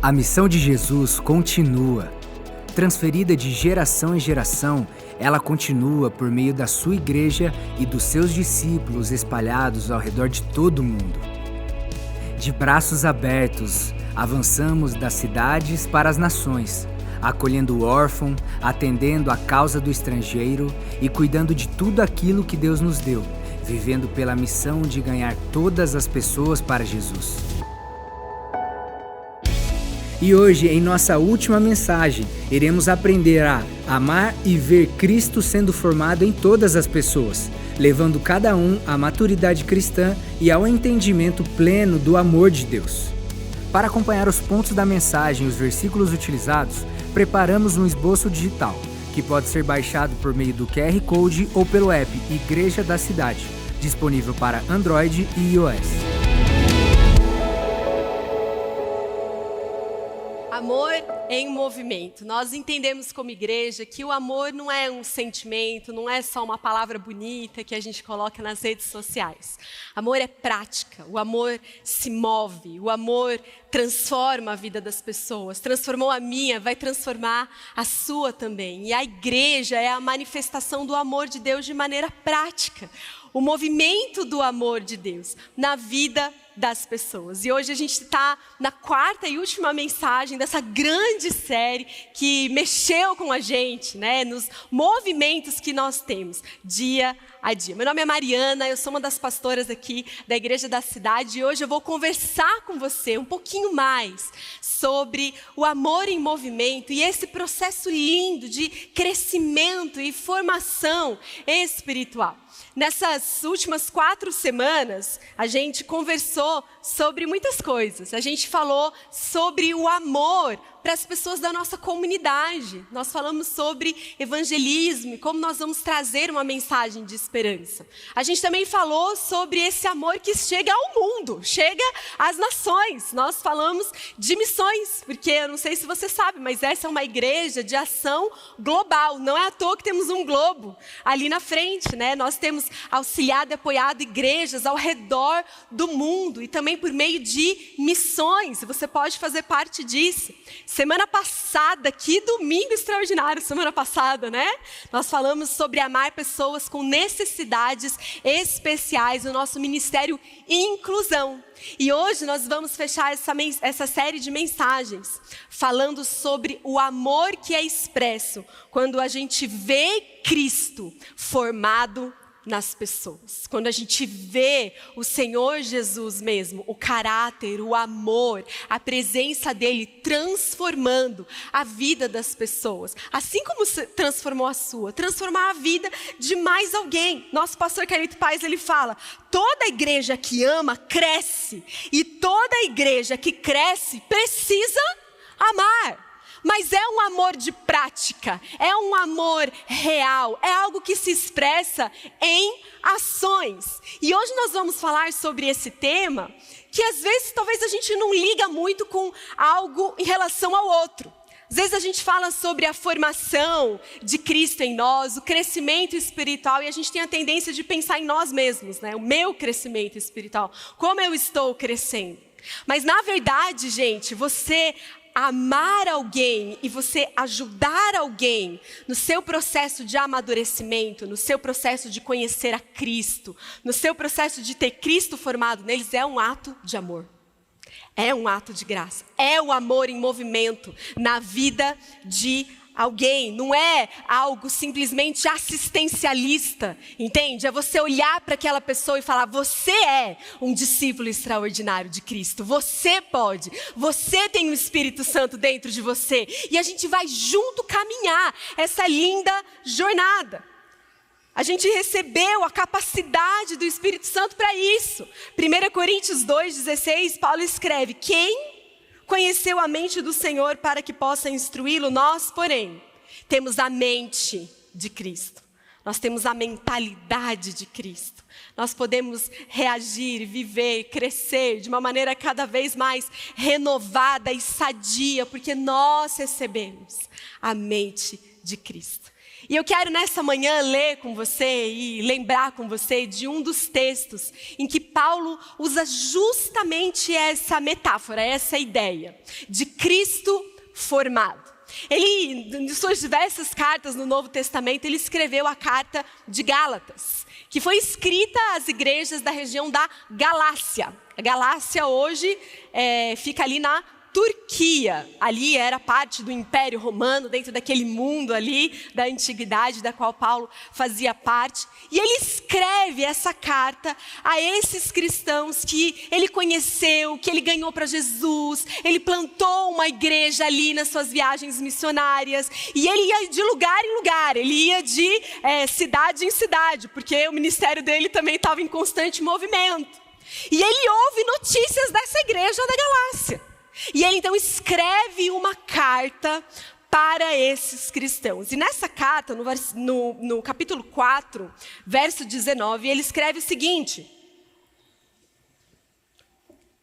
A missão de Jesus continua. Transferida de geração em geração, ela continua por meio da sua igreja e dos seus discípulos espalhados ao redor de todo o mundo. De braços abertos, avançamos das cidades para as nações, acolhendo o órfão, atendendo a causa do estrangeiro e cuidando de tudo aquilo que Deus nos deu, vivendo pela missão de ganhar todas as pessoas para Jesus. E hoje, em nossa última mensagem, iremos aprender a amar e ver Cristo sendo formado em todas as pessoas, levando cada um à maturidade cristã e ao entendimento pleno do amor de Deus. Para acompanhar os pontos da mensagem e os versículos utilizados, preparamos um esboço digital, que pode ser baixado por meio do QR Code ou pelo app Igreja da Cidade, disponível para Android e iOS. Amor em movimento. Nós entendemos como igreja que o amor não é um sentimento, não é só uma palavra bonita que a gente coloca nas redes sociais. Amor é prática, o amor se move, o amor transforma a vida das pessoas. Transformou a minha, vai transformar a sua também. E a igreja é a manifestação do amor de Deus de maneira prática. O movimento do amor de Deus na vida das pessoas. E hoje a gente está na quarta e última mensagem dessa grande série que mexeu com a gente, né? Nos movimentos que nós temos dia a dia. Meu nome é Mariana, eu sou uma das pastoras aqui da Igreja da Cidade e hoje eu vou conversar com você um pouquinho mais sobre o amor em movimento e esse processo lindo de crescimento e formação espiritual. Nessas últimas 4 semanas, a gente conversou sobre muitas coisas. A gente falou sobre o amor para as pessoas da nossa comunidade. Nós falamos sobre evangelismo e como nós vamos trazer uma mensagem de esperança. A gente também falou sobre esse amor que chega ao mundo, chega às nações. Nós falamos de missões, porque eu não sei se você sabe, mas essa é uma igreja de ação global. Não é à toa que temos um globo ali na frente, né? Nós temos auxiliado e apoiado igrejas ao redor do mundo e também por meio de missões. Você pode fazer parte disso. Semana passada, que domingo extraordinário, semana passada, né? Nós falamos sobre amar pessoas com necessidades especiais no nosso ministério Inclusão. E hoje nós vamos fechar essa série de mensagens falando sobre o amor que é expresso quando a gente vê Cristo formado nas pessoas. Quando a gente vê o Senhor Jesus mesmo, o caráter, o amor, a presença dele transformando a vida das pessoas. Assim como transformou a sua, transformar a vida de mais alguém. Nosso pastor Carlito Paes, ele fala, toda igreja que ama, cresce. E toda igreja que cresce, precisa amar. Mas é um amor de prática, é um amor real, é algo que se expressa em ações. E hoje nós vamos falar sobre esse tema, que às vezes talvez a gente não liga muito com algo em relação ao outro. Às vezes a gente fala sobre a formação de Cristo em nós, o crescimento espiritual, e a gente tem a tendência de pensar em nós mesmos, né? O meu crescimento espiritual, como eu estou crescendo. Mas na verdade, gente, você amar alguém e você ajudar alguém no seu processo de amadurecimento, no seu processo de conhecer a Cristo, no seu processo de ter Cristo formado neles, é um ato de amor. É um ato de graça. É o amor em movimento na vida de alguém. Não é algo simplesmente assistencialista, entende? É você olhar para aquela pessoa e falar, você é um discípulo extraordinário de Cristo. Você pode. Você tem o Espírito Santo dentro de você. E a gente vai junto caminhar essa linda jornada. A gente recebeu a capacidade do Espírito Santo para isso. 1 Coríntios 2,16, Paulo escreve, quem conheceu a mente do Senhor para que possa instruí-lo? Nós, porém, temos a mente de Cristo. Nós temos a mentalidade de Cristo. Nós podemos reagir, viver, crescer de uma maneira cada vez mais renovada e sadia, porque nós recebemos a mente de Cristo. E eu quero nessa manhã ler com você e lembrar com você de um dos textos em que Paulo usa justamente essa metáfora, essa ideia de Cristo formado. Ele, em suas diversas cartas no Novo Testamento, ele escreveu a carta de Gálatas, que foi escrita às igrejas da região da Galácia. A Galácia hoje fica ali na Turquia. Ali era parte do Império Romano, dentro daquele mundo ali da antiguidade, da qual Paulo fazia parte. E ele escreve essa carta a esses cristãos que ele conheceu, que ele ganhou para Jesus. Ele plantou uma igreja ali nas suas viagens missionárias. E ele ia de lugar em lugar, ele ia de cidade em cidade, porque o ministério dele também estava em constante movimento. E ele ouve notícias dessa igreja da Galácia. E ele então escreve uma carta para esses cristãos. E nessa carta, no capítulo 4, verso 19, ele escreve o seguinte.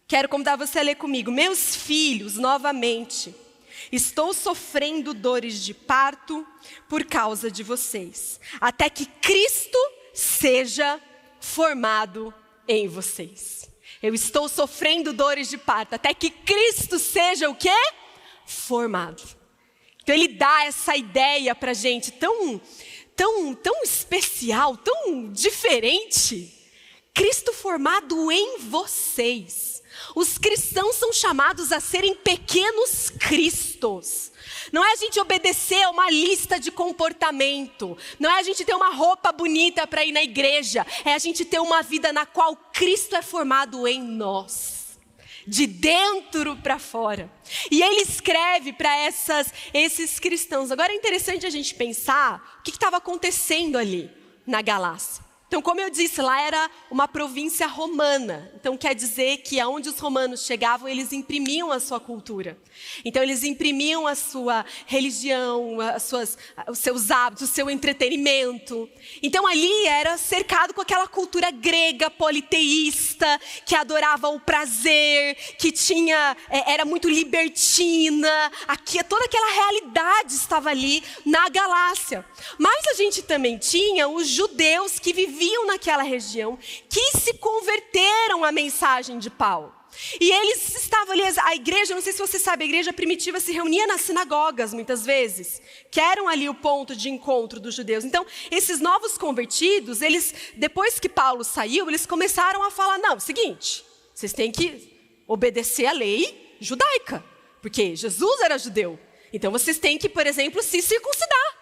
Quero convidar você a ler comigo. Meus filhos, novamente, estou sofrendo dores de parto por causa de vocês, até que Cristo seja formado em vocês. Eu estou sofrendo dores de parto, até que Cristo seja o quê? Formado. Então ele dá essa ideia para a gente tão especial, tão diferente. Cristo formado em vocês. Os cristãos são chamados a serem pequenos cristos. Não é a gente obedecer a uma lista de comportamento. Não é a gente ter uma roupa bonita para ir na igreja. É a gente ter uma vida na qual Cristo é formado em nós. De dentro para fora. E ele escreve para esses cristãos. Agora é interessante a gente pensar o que estava acontecendo ali na Galácia. Então, como eu disse, lá era uma província romana. Então, quer dizer que aonde os romanos chegavam, eles imprimiam a sua cultura. Então, eles imprimiam a sua religião, os seus hábitos, o seu entretenimento. Então, ali era cercado com aquela cultura grega, politeísta, que adorava o prazer, que era muito libertina. Toda aquela realidade estava ali na Galácia. Mas a gente também tinha os judeus que viviam naquela região, que se converteram à mensagem de Paulo. E eles estavam ali, a igreja, não sei se você sabe, a igreja primitiva se reunia nas sinagogas muitas vezes, que eram ali o ponto de encontro dos judeus. Então, esses novos convertidos, depois que Paulo saiu, eles começaram a falar, não, seguinte, vocês têm que obedecer a lei judaica, porque Jesus era judeu. Então, vocês têm que, por exemplo, se circuncidar.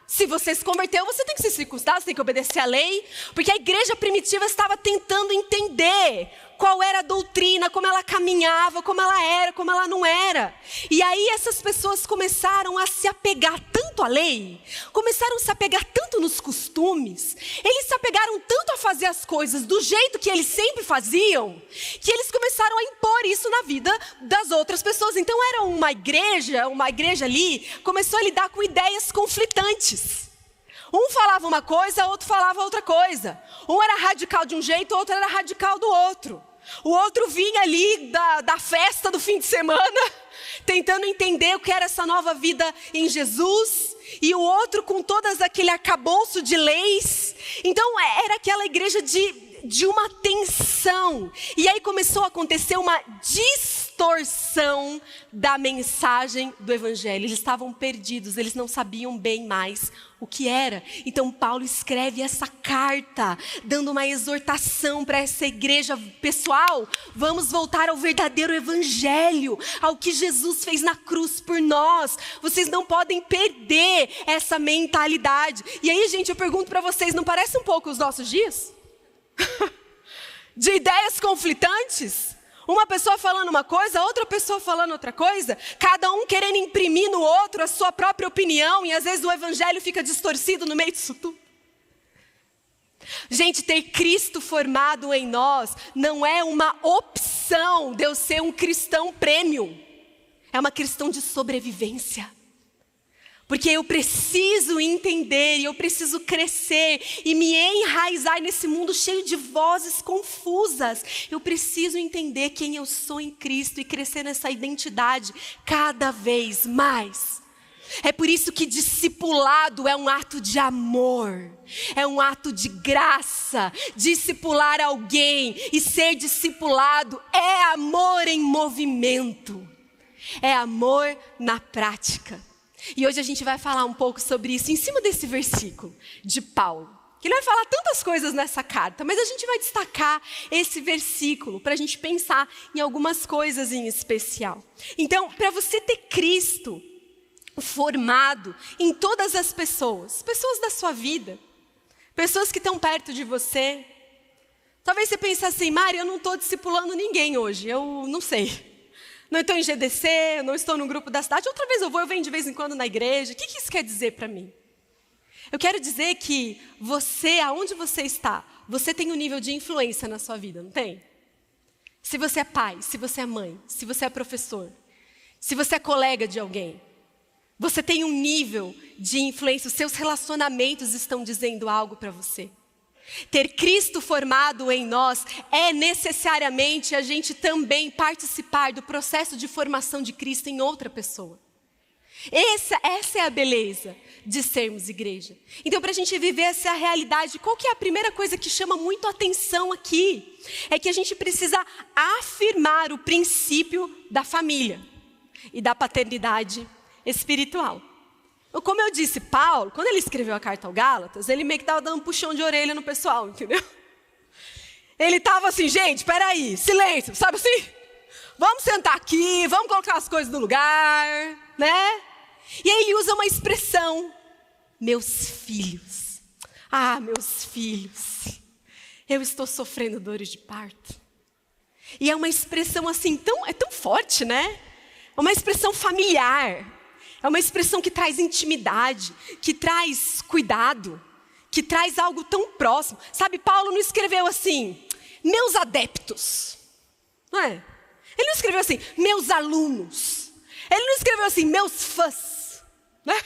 Se você se converteu, você tem que se circuncidar, você tem que obedecer à lei. Porque a igreja primitiva estava tentando entender qual era a doutrina, como ela caminhava, como ela era, como ela não era. E aí essas pessoas começaram a se apegar tanto à lei, começaram a se apegar tanto nos costumes, eles se apegaram tanto a fazer as coisas do jeito que eles sempre faziam, que eles começaram a impor isso na vida das outras pessoas. Então era uma igreja ali, começou a lidar com ideias conflitantes. Um falava uma coisa, outro falava outra coisa. Um era radical de um jeito, o outro era radical do outro. O outro vinha ali da festa do fim de semana, tentando entender o que era essa nova vida em Jesus. E o outro com todas aquele arcabouço de leis. Então era aquela igreja de uma tensão. E aí começou a acontecer uma distorção da mensagem do evangelho. Eles estavam perdidos, eles não sabiam bem mais o que era. Então Paulo escreve essa carta, dando uma exortação para essa igreja. Pessoal, vamos voltar ao verdadeiro evangelho, ao que Jesus fez na cruz por nós. Vocês não podem perder essa mentalidade. E aí, gente, eu pergunto para vocês, não parece um pouco os nossos dias? De ideias conflitantes? Uma pessoa falando uma coisa, outra pessoa falando outra coisa, cada um querendo imprimir no outro a sua própria opinião, e às vezes o evangelho fica distorcido no meio disso tudo. Gente, ter Cristo formado em nós não é uma opção de eu ser um cristão premium, é uma questão de sobrevivência. Porque eu preciso entender, e eu preciso crescer e me enraizar nesse mundo cheio de vozes confusas. Eu preciso entender quem eu sou em Cristo e crescer nessa identidade cada vez mais. É por isso que discipulado é um ato de amor, é um ato de graça. Discipular alguém e ser discipulado é amor em movimento, é amor na prática. E hoje a gente vai falar um pouco sobre isso em cima desse versículo de Paulo. Ele vai falar tantas coisas nessa carta, mas a gente vai destacar esse versículo para a gente pensar em algumas coisas em especial. Então, para você ter Cristo formado em todas as pessoas da sua vida, pessoas que estão perto de você. Talvez você pense assim, Mari, eu não estou discipulando ninguém hoje, eu não sei. Não estou em GDC, eu não estou no grupo da cidade, outra vez eu venho de vez em quando na igreja. O que isso quer dizer para mim? Eu quero dizer que você, aonde você está, você tem um nível de influência na sua vida, não tem? Se você é pai, se você é mãe, se você é professor, se você é colega de alguém, você tem um nível de influência, os seus relacionamentos estão dizendo algo para você. Ter Cristo formado em nós é necessariamente a gente também participar do processo de formação de Cristo em outra pessoa. Essa é a beleza de sermos igreja. Então, para a gente viver essa realidade, qual que é a primeira coisa que chama muito a atenção aqui? É que a gente precisa afirmar o princípio da família e da paternidade espiritual. Como eu disse, Paulo, quando ele escreveu a carta ao Gálatas, ele meio que estava dando um puxão de orelha no pessoal, entendeu? Ele estava assim, gente, peraí, silêncio, sabe assim? Vamos sentar aqui, vamos colocar as coisas no lugar, né? E aí ele usa uma expressão, meus filhos. Ah, meus filhos, eu estou sofrendo dores de parto. E é uma expressão assim, é tão forte, né? É uma expressão familiar. É uma expressão que traz intimidade, que traz cuidado, que traz algo tão próximo. Sabe, Paulo não escreveu assim, meus adeptos, não é? Ele não escreveu assim, meus alunos. Ele não escreveu assim, meus fãs, né?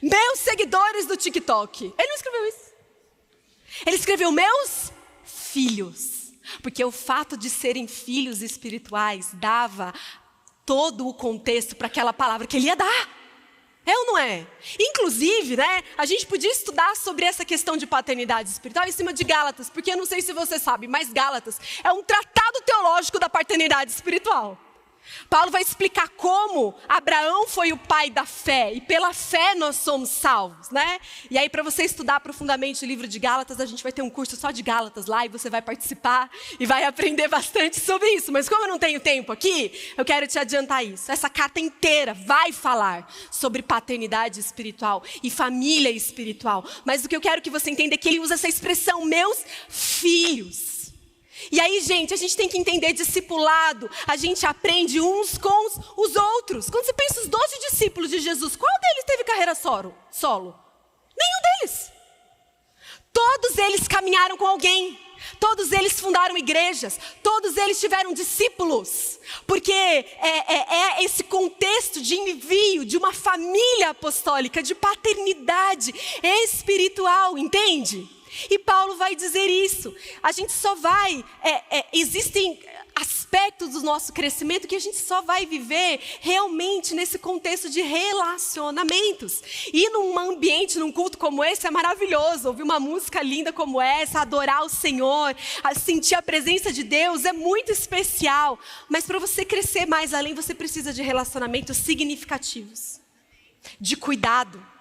Meus seguidores do TikTok. Ele não escreveu isso. Ele escreveu meus filhos. Porque o fato de serem filhos espirituais dava todo o contexto para aquela palavra que ele ia dar. É ou não é? Inclusive, né, a gente podia estudar sobre essa questão de paternidade espiritual em cima de Gálatas, porque eu não sei se você sabe, mas Gálatas é um tratado teológico da paternidade espiritual. Paulo vai explicar como Abraão foi o pai da fé, e pela fé nós somos salvos, né? E aí, para você estudar profundamente o livro de Gálatas, a gente vai ter um curso só de Gálatas lá, e você vai participar e vai aprender bastante sobre isso. Mas como eu não tenho tempo aqui, eu quero te adiantar isso. Essa carta inteira vai falar sobre paternidade espiritual e família espiritual. Mas o que eu quero que você entenda é que ele usa essa expressão, meus filhos. E aí, gente, a gente tem que entender discipulado. A gente aprende uns com os outros. Quando você pensa os 12 discípulos de Jesus, qual deles teve carreira solo? Nenhum deles. Todos eles caminharam com alguém. Todos eles fundaram igrejas. Todos eles tiveram discípulos. Porque é esse contexto de envio de uma família apostólica, de paternidade espiritual, entende? E Paulo vai dizer isso. A gente só vai, existem aspectos do nosso crescimento que a gente só vai viver realmente nesse contexto de relacionamentos. E num ambiente, num culto como esse, é maravilhoso. Ouvir uma música linda como essa, adorar o Senhor, sentir a presença de Deus, é muito especial. Mas para você crescer mais além, você precisa de relacionamentos significativos, de cuidado,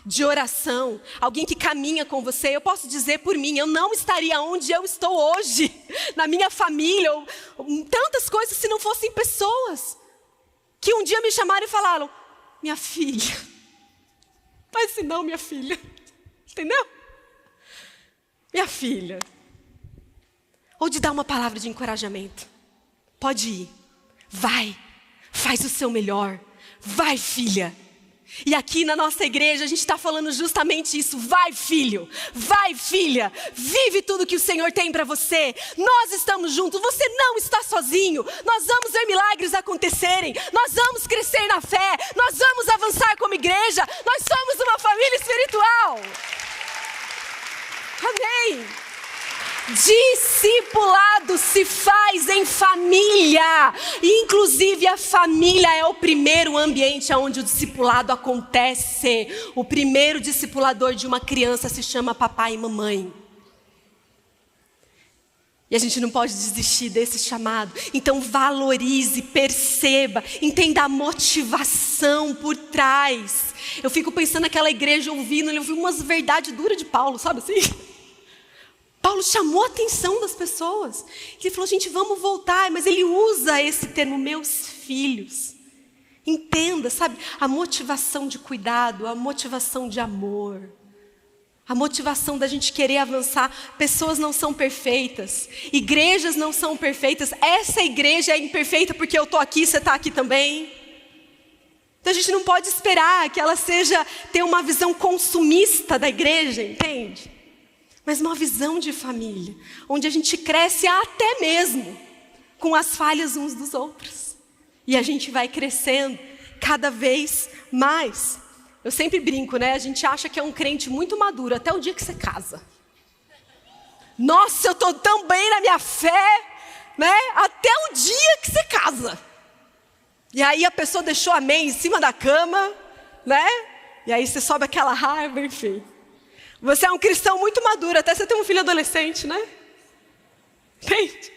de oração, alguém que caminha com você. Eu posso dizer por mim, eu não estaria onde eu estou hoje, na minha família, ou tantas coisas se não fossem pessoas que um dia me chamaram e falaram, minha filha, mas se não, minha filha, entendeu? Minha filha. Ou de dar uma palavra de encorajamento. Pode ir, vai, faz o seu melhor, vai, filha. E aqui na nossa igreja a gente está falando justamente isso. Vai, filho, vai, filha, vive tudo que o Senhor tem para você. Nós estamos juntos, você não está sozinho. Nós vamos ver milagres acontecerem, nós vamos crescer na fé, nós vamos avançar como igreja. Nós somos uma família espiritual. Amém. Discipulado se faz em família. Inclusive a família é o primeiro ambiente onde o discipulado acontece. O primeiro discipulador de uma criança se chama papai e mamãe. E a gente não pode desistir desse chamado. Então valorize, perceba, entenda a motivação por trás. Eu fico pensando naquela igreja ouvindo, eu ouvi umas verdades duras de Paulo, sabe assim? Paulo chamou a atenção das pessoas. Ele falou, gente, vamos voltar. Mas ele usa esse termo, meus filhos. Entenda, sabe? A motivação de cuidado, a motivação de amor. A motivação da gente querer avançar. Pessoas não são perfeitas. Igrejas não são perfeitas. Essa igreja é imperfeita porque eu estou aqui, você está aqui também. Então a gente não pode esperar que ela tenha uma visão consumista da igreja, entende? Mas uma visão de família, onde a gente cresce até mesmo com as falhas uns dos outros. E a gente vai crescendo cada vez mais. Eu sempre brinco, né? A gente acha que é um crente muito maduro até o dia que você casa. Nossa, eu estou tão bem na minha fé, né? Até o dia que você casa. E aí a pessoa deixou a meia em cima da cama, né? E aí você sobe aquela raiva, enfim. Você é um cristão muito maduro, até você ter um filho adolescente, né? Entende?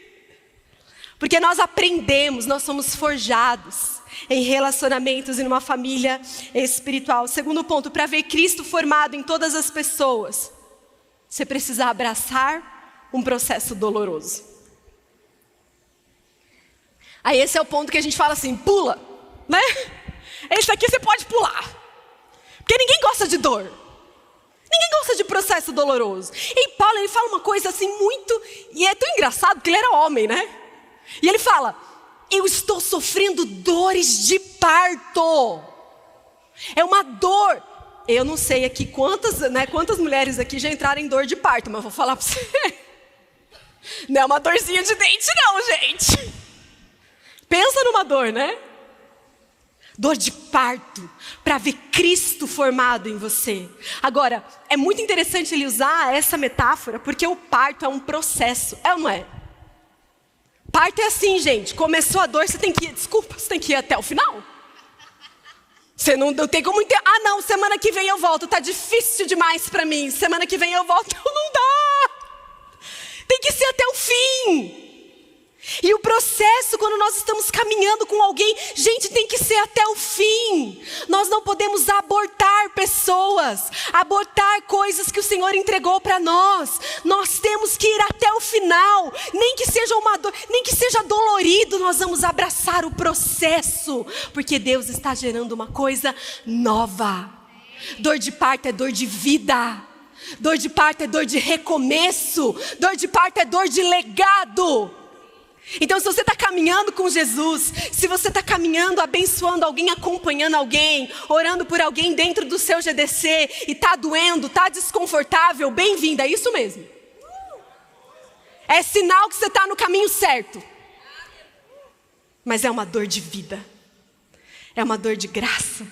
Porque nós aprendemos, nós somos forjados em relacionamentos e numa família espiritual. Segundo ponto, para ver Cristo formado em todas as pessoas, você precisa abraçar um processo doloroso. Aí esse é o ponto que a gente fala assim, pula, né? Esse aqui você pode pular. Porque ninguém gosta de dor. Ninguém gosta de processo doloroso. E Paulo, ele fala uma coisa assim muito... E é tão engraçado porque ele era homem, né? E ele fala, eu estou sofrendo dores de parto. É uma dor. Eu não sei aqui quantas mulheres aqui já entraram em dor de parto, mas vou falar para você. Não é uma dorzinha de dente não, gente. Pensa numa dor, né? Dor de parto, para ver Cristo formado em você. Agora, é muito interessante ele usar essa metáfora, porque o parto é um processo, é ou não é? Parto é assim, gente, começou a dor, você tem que ir até o final. Você não tem como entender, não, semana que vem eu volto, tá difícil demais para mim, semana que vem eu volto, não dá. Tem que ser até o fim. E o processo, quando nós estamos caminhando com alguém, gente, tem que ser até o fim. Nós não podemos abortar pessoas, abortar coisas que o Senhor entregou para nós. Nós temos que ir até o final, nem que seja uma dor, nem que seja dolorido, nós vamos abraçar o processo, porque Deus está gerando uma coisa nova. Dor de parto é dor de vida. Dor de parto é dor de recomeço. Dor de parto é dor de legado. Então se você está caminhando com Jesus, se você está caminhando, abençoando alguém, acompanhando alguém, orando por alguém dentro do seu GDC, e está doendo, está desconfortável, bem-vindo, é isso mesmo. É sinal que você está no caminho certo. Mas é uma dor de vida, é uma dor de graça.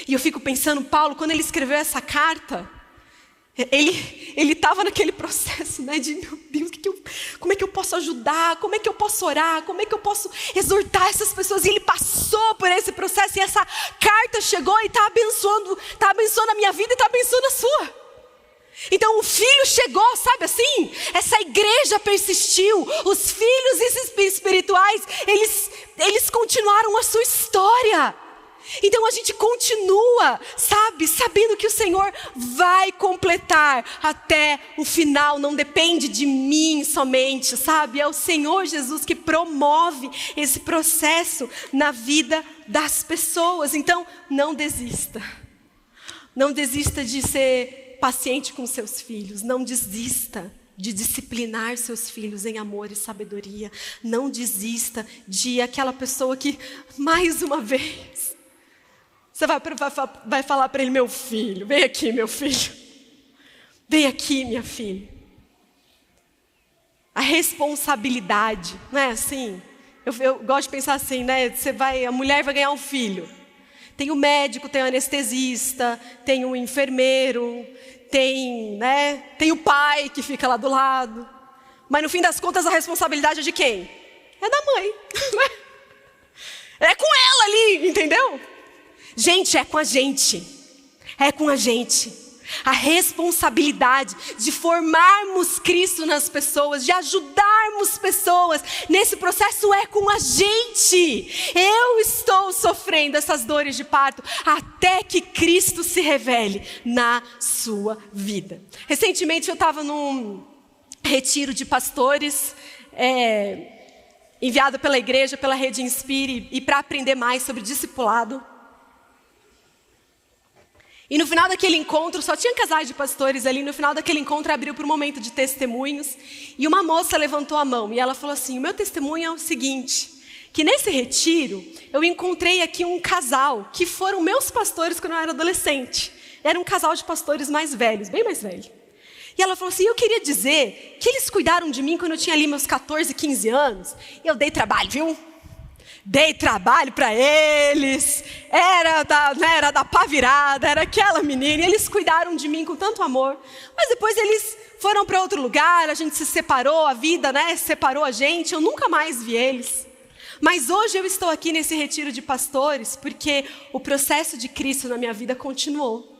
E eu fico pensando, Paulo, quando ele escreveu essa carta, ele estava naquele processo, né, de meu Deus, como é que eu posso ajudar, como é que eu posso orar, como é que eu posso exortar essas pessoas, e ele passou por esse processo, e essa carta chegou e está abençoando a minha vida e está abençoando a sua. Então o filho chegou, sabe assim, essa igreja persistiu, os filhos espirituais, eles continuaram a sua história. Então a gente continua, sabe, sabendo que o Senhor vai completar até o final, não depende de mim somente, sabe? É o Senhor Jesus que promove esse processo na vida das pessoas. Então não desista, não desista de ser paciente com seus filhos, não desista de disciplinar seus filhos em amor e sabedoria, não desista de aquela pessoa que, mais uma vez, você vai falar para ele, meu filho, vem aqui, meu filho. Vem aqui, minha filha. A responsabilidade, não é assim? Eu gosto de pensar assim, né? A mulher vai ganhar um filho. Tem o médico, tem o anestesista, tem o enfermeiro, tem o pai que fica lá do lado. Mas no fim das contas a responsabilidade é de quem? É da mãe. É com ela ali, entendeu? Gente, é com a gente. É com a gente. A responsabilidade de formarmos Cristo nas pessoas, de ajudarmos pessoas nesse processo é com a gente. Eu estou sofrendo essas dores de parto até que Cristo se revele na sua vida. Recentemente eu estava num retiro de pastores, enviado pela igreja, pela Rede Inspire, e para aprender mais sobre discipulado. E no final daquele encontro, só tinha casais de pastores ali, no final daquele encontro abriu para um momento de testemunhos, e uma moça levantou a mão, e ela falou assim: o meu testemunho é o seguinte, que nesse retiro, eu encontrei aqui um casal, que foram meus pastores quando eu era adolescente. Era um casal de pastores mais velhos, bem mais velho. E ela falou assim: eu queria dizer que eles cuidaram de mim quando eu tinha ali meus 14, 15 anos, eu dei trabalho, viu? Dei trabalho para eles, era da pá virada, era aquela menina, e eles cuidaram de mim com tanto amor. Mas depois eles foram para outro lugar, a gente se separou, a vida, separou a gente, eu nunca mais vi eles. Mas hoje eu estou aqui nesse retiro de pastores, porque o processo de Cristo na minha vida continuou.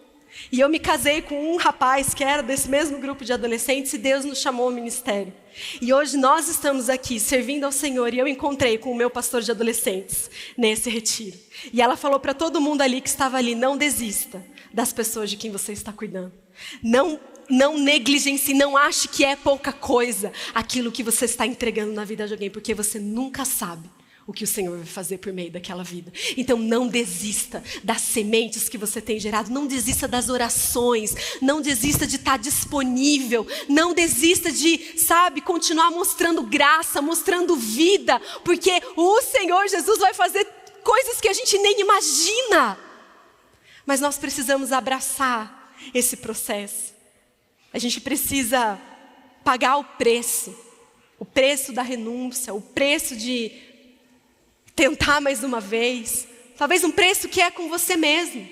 E eu me casei com um rapaz que era desse mesmo grupo de adolescentes e Deus nos chamou ao ministério. E hoje nós estamos aqui servindo ao Senhor e eu encontrei com o meu pastor de adolescentes nesse retiro. E ela falou para todo mundo ali que estava ali: não desista das pessoas de quem você está cuidando. Não negligencie, não ache que é pouca coisa aquilo que você está entregando na vida de alguém, porque você nunca sabe o que o Senhor vai fazer por meio daquela vida. Então não desista das sementes que você tem gerado, não desista das orações, não desista de estar disponível, não desista de, continuar mostrando graça, mostrando vida, porque o Senhor Jesus vai fazer coisas que a gente nem imagina. Mas nós precisamos abraçar esse processo. A gente precisa pagar o preço da renúncia, o preço de tentar mais uma vez, talvez um preço que é com você mesmo,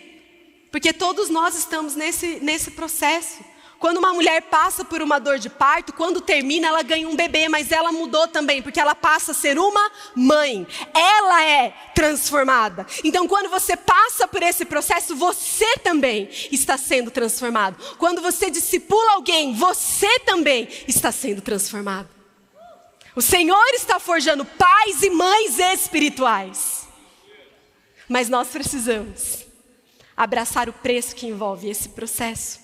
porque todos nós estamos nesse processo. Quando uma mulher passa por uma dor de parto, quando termina ela ganha um bebê, mas ela mudou também, porque ela passa a ser uma mãe, ela é transformada. Então quando você passa por esse processo, você também está sendo transformado. Quando você discipula alguém, você também está sendo transformado. O Senhor está forjando pais e mães espirituais. Mas nós precisamos abraçar o preço que envolve esse processo.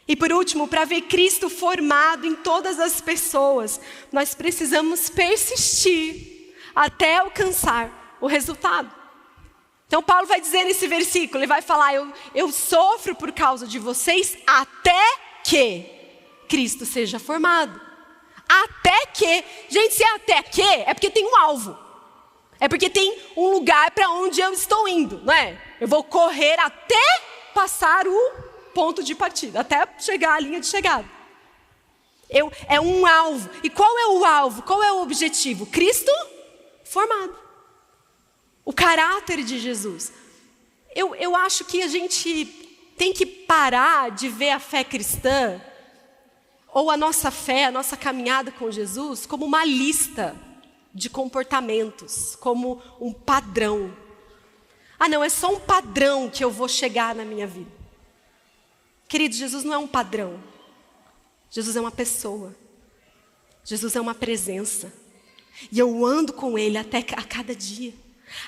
E por último, para ver Cristo formado em todas as pessoas, nós precisamos persistir até alcançar o resultado. Então Paulo vai dizer nesse versículo, ele vai falar: eu sofro por causa de vocês até que Cristo seja formado. Até que, gente, se é até que, é porque tem um alvo. É porque tem um lugar para onde eu estou indo, não é? Eu vou correr até passar o ponto de partida, até chegar à linha de chegada. É um alvo. E qual é o alvo? Qual é o objetivo? Cristo formado. O caráter de Jesus. Eu acho que a gente tem que parar de ver a fé cristã, ou a nossa fé, a nossa caminhada com Jesus, como uma lista de comportamentos, como um padrão. Não, é só um padrão que eu vou chegar na minha vida. Querido, Jesus não é um padrão. Jesus é uma pessoa. Jesus é uma presença. E eu ando com Ele a cada dia.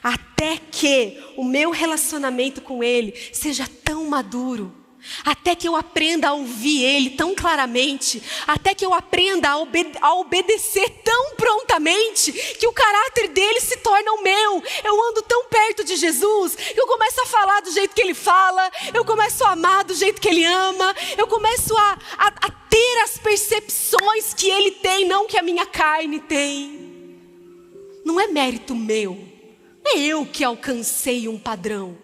Até que o meu relacionamento com Ele seja tão maduro, até que eu aprenda a ouvir Ele tão claramente, até que eu aprenda a obedecer tão prontamente, que o caráter dele se torna o meu. Eu ando tão perto de Jesus, que eu começo a falar do jeito que Ele fala, eu começo a amar do jeito que Ele ama, eu começo a ter as percepções que Ele tem, não que a minha carne tem. Não é mérito meu, não é eu que alcancei um padrão.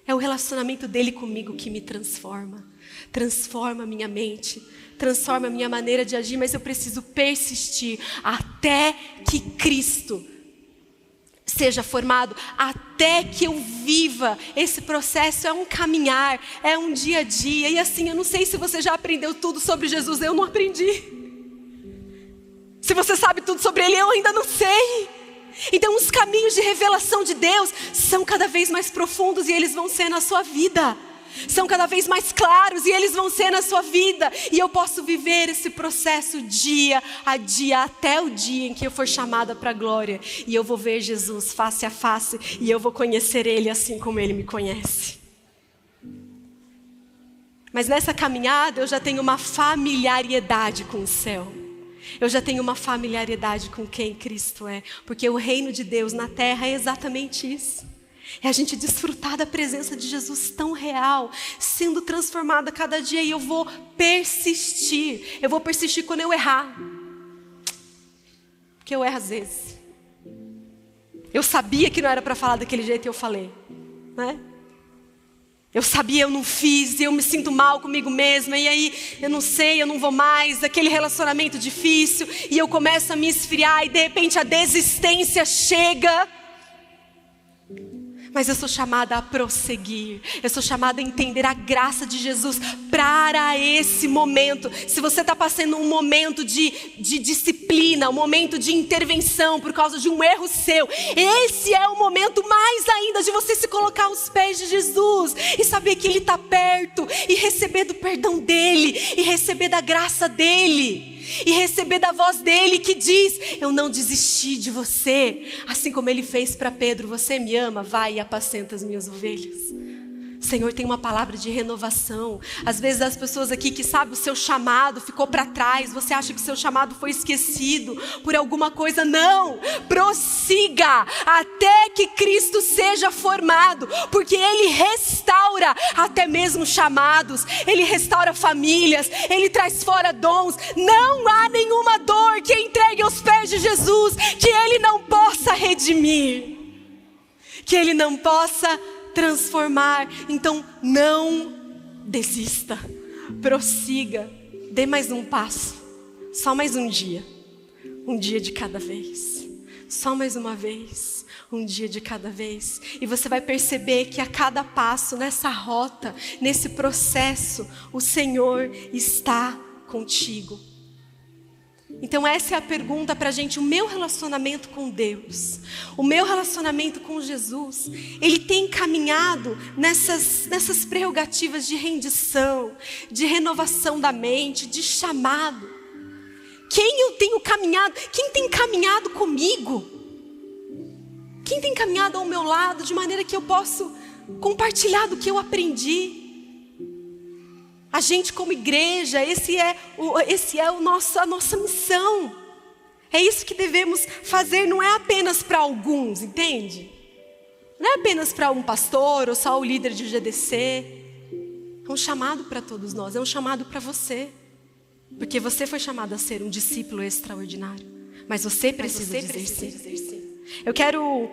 É o relacionamento dele comigo que me transforma. Transforma a minha mente, transforma a minha maneira de agir, mas eu preciso persistir até que Cristo seja formado, até que eu viva esse processo. É um caminhar, é um dia a dia. E assim, eu não sei se você já aprendeu tudo sobre Jesus, eu não aprendi. Se você sabe tudo sobre Ele, eu ainda não sei. Então os caminhos de revelação de Deus são cada vez mais profundos e eles vão ser na sua vida. São cada vez mais claros e eles vão ser na sua vida. E eu posso viver esse processo dia a dia, até o dia em que eu for chamada para a glória. E eu vou ver Jesus face a face e eu vou conhecer Ele assim como Ele me conhece. Mas nessa caminhada eu já tenho uma familiaridade com o céu. Eu já tenho uma familiaridade com quem Cristo é. Porque o reino de Deus na terra é exatamente isso. É a gente desfrutar da presença de Jesus tão real, sendo transformada cada dia. E eu vou persistir. Eu vou persistir quando eu errar. Porque eu erro às vezes. Eu sabia que não era para falar daquele jeito e eu falei, né? Eu sabia, eu não fiz, eu me sinto mal comigo mesma. E aí, eu não sei, eu não vou mais. Aquele relacionamento difícil. E eu começo a me esfriar e de repente a desistência chega. Mas eu sou chamada a prosseguir. Eu sou chamada a entender a graça de Jesus para esse momento. Se você está passando um momento de disciplina, um momento de intervenção por causa de um erro seu, esse é o momento mais ainda de você se colocar aos pés de Jesus e saber que Ele está perto e receber do perdão dEle e receber da graça dEle. E receber da voz dEle que diz, eu não desisti de você. Assim como Ele fez para Pedro, você me ama, vai e apacenta as minhas ovelhas. Senhor, tem uma palavra de renovação. Às vezes as pessoas aqui que sabem o seu chamado ficou para trás. Você acha que o seu chamado foi esquecido por alguma coisa. Não, prossiga até que Cristo seja formado. Porque Ele restaura até mesmo chamados. Ele restaura famílias. Ele traz fora dons. Não há nenhuma dor que entregue aos pés de Jesus que Ele não possa redimir. Que Ele não possa transformar. Então não desista, prossiga, dê mais um passo, só mais um dia de cada vez, só mais uma vez, um dia de cada vez. E você vai perceber que a cada passo nessa rota, nesse processo, o Senhor está contigo. Então essa é a pergunta para a gente. O meu relacionamento com Deus, o meu relacionamento com Jesus, ele tem caminhado nessas prerrogativas de rendição, de renovação da mente, de chamado. Quem eu tenho caminhado? Quem tem caminhado comigo? Quem tem caminhado ao meu lado de maneira que eu posso compartilhar do que eu aprendi? A gente como igreja, esse é a nossa missão. É isso que devemos fazer, não é apenas para alguns, entende? Não é apenas para um pastor ou só o líder de GDC. É um chamado para todos nós, é um chamado para você. Porque você foi chamado a ser um discípulo extraordinário. Mas você precisa dizer sim. Eu quero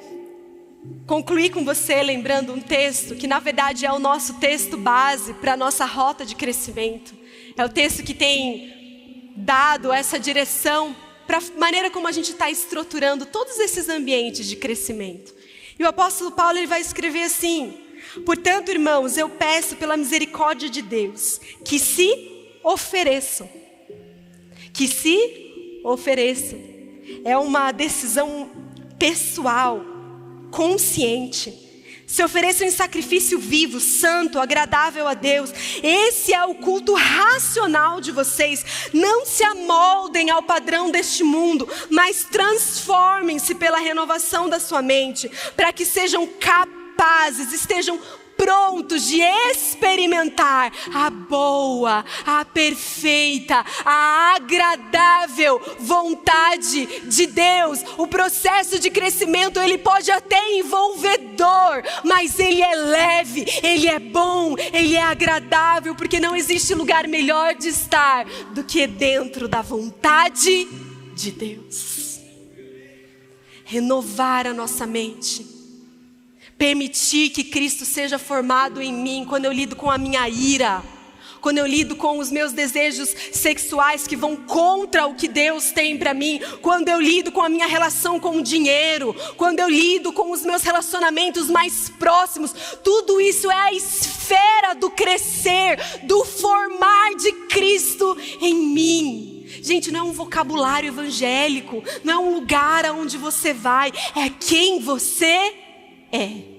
concluir com você lembrando um texto que na verdade é o nosso texto base para a nossa rota de crescimento. É o texto que tem dado essa direção para a maneira como a gente está estruturando todos esses ambientes de crescimento. E o apóstolo Paulo ele vai escrever assim: portanto, irmãos, eu peço pela misericórdia de Deus que se ofereçam. Que se ofereçam. É uma decisão pessoal, consciente. Se ofereçam em sacrifício vivo, santo, agradável a Deus. Esse é o culto racional de vocês. Não se amoldem ao padrão deste mundo, mas transformem-se pela renovação da sua mente, para que sejam capazes, estejam prontos de experimentar a boa, a perfeita, a agradável vontade de Deus. O processo de crescimento, ele pode até envolver dor, mas ele é leve, ele é bom, ele é agradável, porque não existe lugar melhor de estar do que dentro da vontade de Deus. Renovar a nossa mente. Permitir que Cristo seja formado em mim quando eu lido com a minha ira, quando eu lido com os meus desejos sexuais que vão contra o que Deus tem para mim, quando eu lido com a minha relação com o dinheiro, quando eu lido com os meus relacionamentos mais próximos. Tudo isso é a esfera do crescer, do formar de Cristo em mim. Gente, não é um vocabulário evangélico, não é um lugar aonde você vai, é quem você é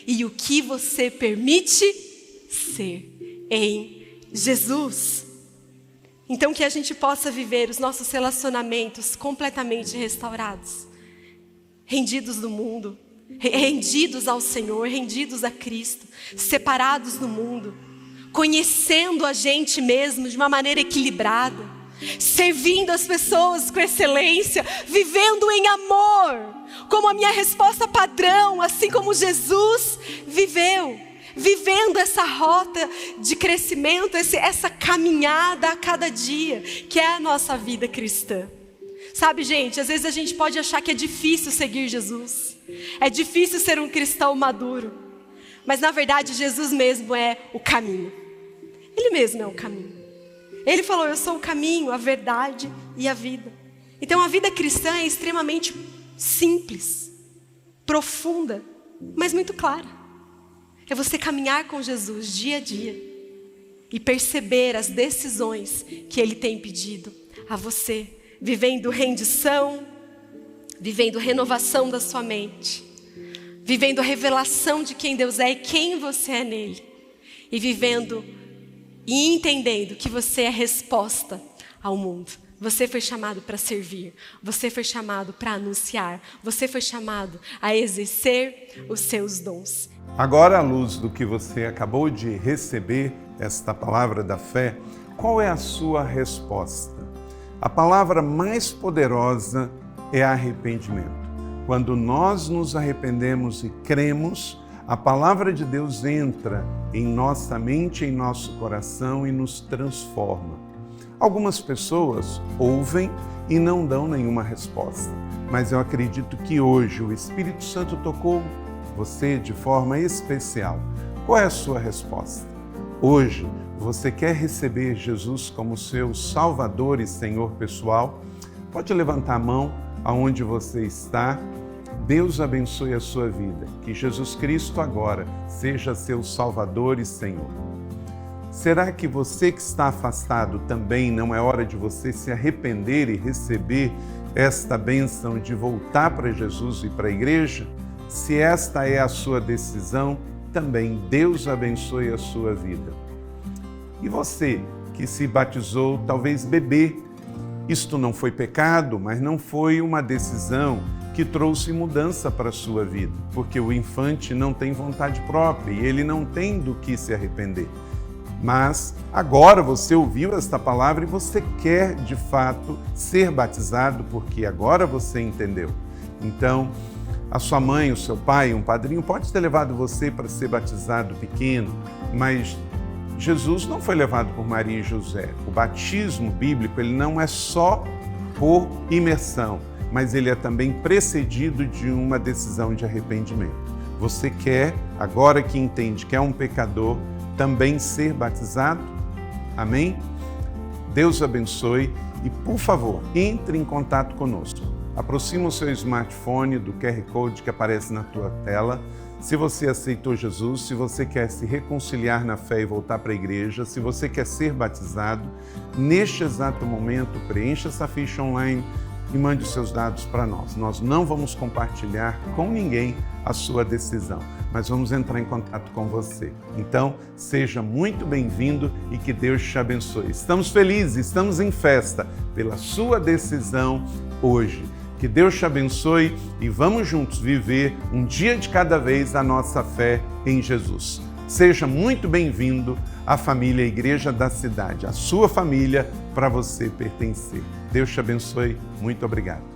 e o que você permite ser em Jesus. Então que a gente possa viver os nossos relacionamentos completamente restaurados, rendidos do mundo, rendidos ao Senhor, rendidos a Cristo, separados do mundo, conhecendo a gente mesmo de uma maneira equilibrada, servindo as pessoas com excelência, vivendo em amor, como a minha resposta padrão, assim como Jesus viveu, vivendo essa rota de crescimento, essa caminhada a cada dia, que é a nossa vida cristã. Sabe, gente, às vezes a gente pode achar que é difícil seguir Jesus, é difícil ser um cristão maduro, mas na verdade Jesus mesmo é o caminho. Ele mesmo é o caminho. Ele falou: eu sou o caminho, a verdade e a vida. Então a vida cristã é extremamente simples, profunda, mas muito clara. É você caminhar com Jesus dia a dia e perceber as decisões que Ele tem pedido a você, vivendo rendição, vivendo renovação da sua mente, vivendo a revelação de quem Deus é e quem você é nele, e vivendo e entendendo que você é resposta ao mundo. Você foi chamado para servir, você foi chamado para anunciar, você foi chamado a exercer os seus dons. Agora, à luz do que você acabou de receber, esta palavra da fé, qual é a sua resposta? A palavra mais poderosa é arrependimento. Quando nós nos arrependemos e cremos, a palavra de Deus entra em nossa mente, em nosso coração e nos transforma. Algumas pessoas ouvem e não dão nenhuma resposta, mas eu acredito que hoje o Espírito Santo tocou você de forma especial. Qual é a sua resposta? Hoje, você quer receber Jesus como seu Salvador e Senhor pessoal? Pode levantar a mão aonde você está. Deus abençoe a sua vida. Que Jesus Cristo agora seja seu Salvador e Senhor. Será que você que está afastado também não é hora de você se arrepender e receber esta bênção de voltar para Jesus e para a igreja? Se esta é a sua decisão, também Deus abençoe a sua vida. E você que se batizou, talvez bebê, isto não foi pecado, mas não foi uma decisão que trouxe mudança para a sua vida, porque o infante não tem vontade própria e ele não tem do que se arrepender. Mas agora você ouviu esta palavra e você quer de fato ser batizado, porque agora você entendeu. Então, a sua mãe, o seu pai, um padrinho pode ter levado você para ser batizado pequeno, mas Jesus não foi levado por Maria e José. O batismo bíblico, ele não é só por imersão, mas ele é também precedido de uma decisão de arrependimento. Você quer, agora que entende que é um pecador, também ser batizado? Amém? Deus abençoe e, por favor, entre em contato conosco. Aproxima o seu smartphone do QR Code que aparece na tua tela. Se você aceitou Jesus, se você quer se reconciliar na fé e voltar para a igreja, se você quer ser batizado, neste exato momento, preencha essa ficha online e mande os seus dados para nós. Nós não vamos compartilhar com ninguém a sua decisão, mas vamos entrar em contato com você. Então, seja muito bem-vindo e que Deus te abençoe. Estamos felizes, estamos em festa pela sua decisão hoje. Que Deus te abençoe e vamos juntos viver um dia de cada vez a nossa fé em Jesus. Seja muito bem-vindo à família Igreja da Cidade, a sua família para você pertencer. Deus te abençoe. Muito obrigado.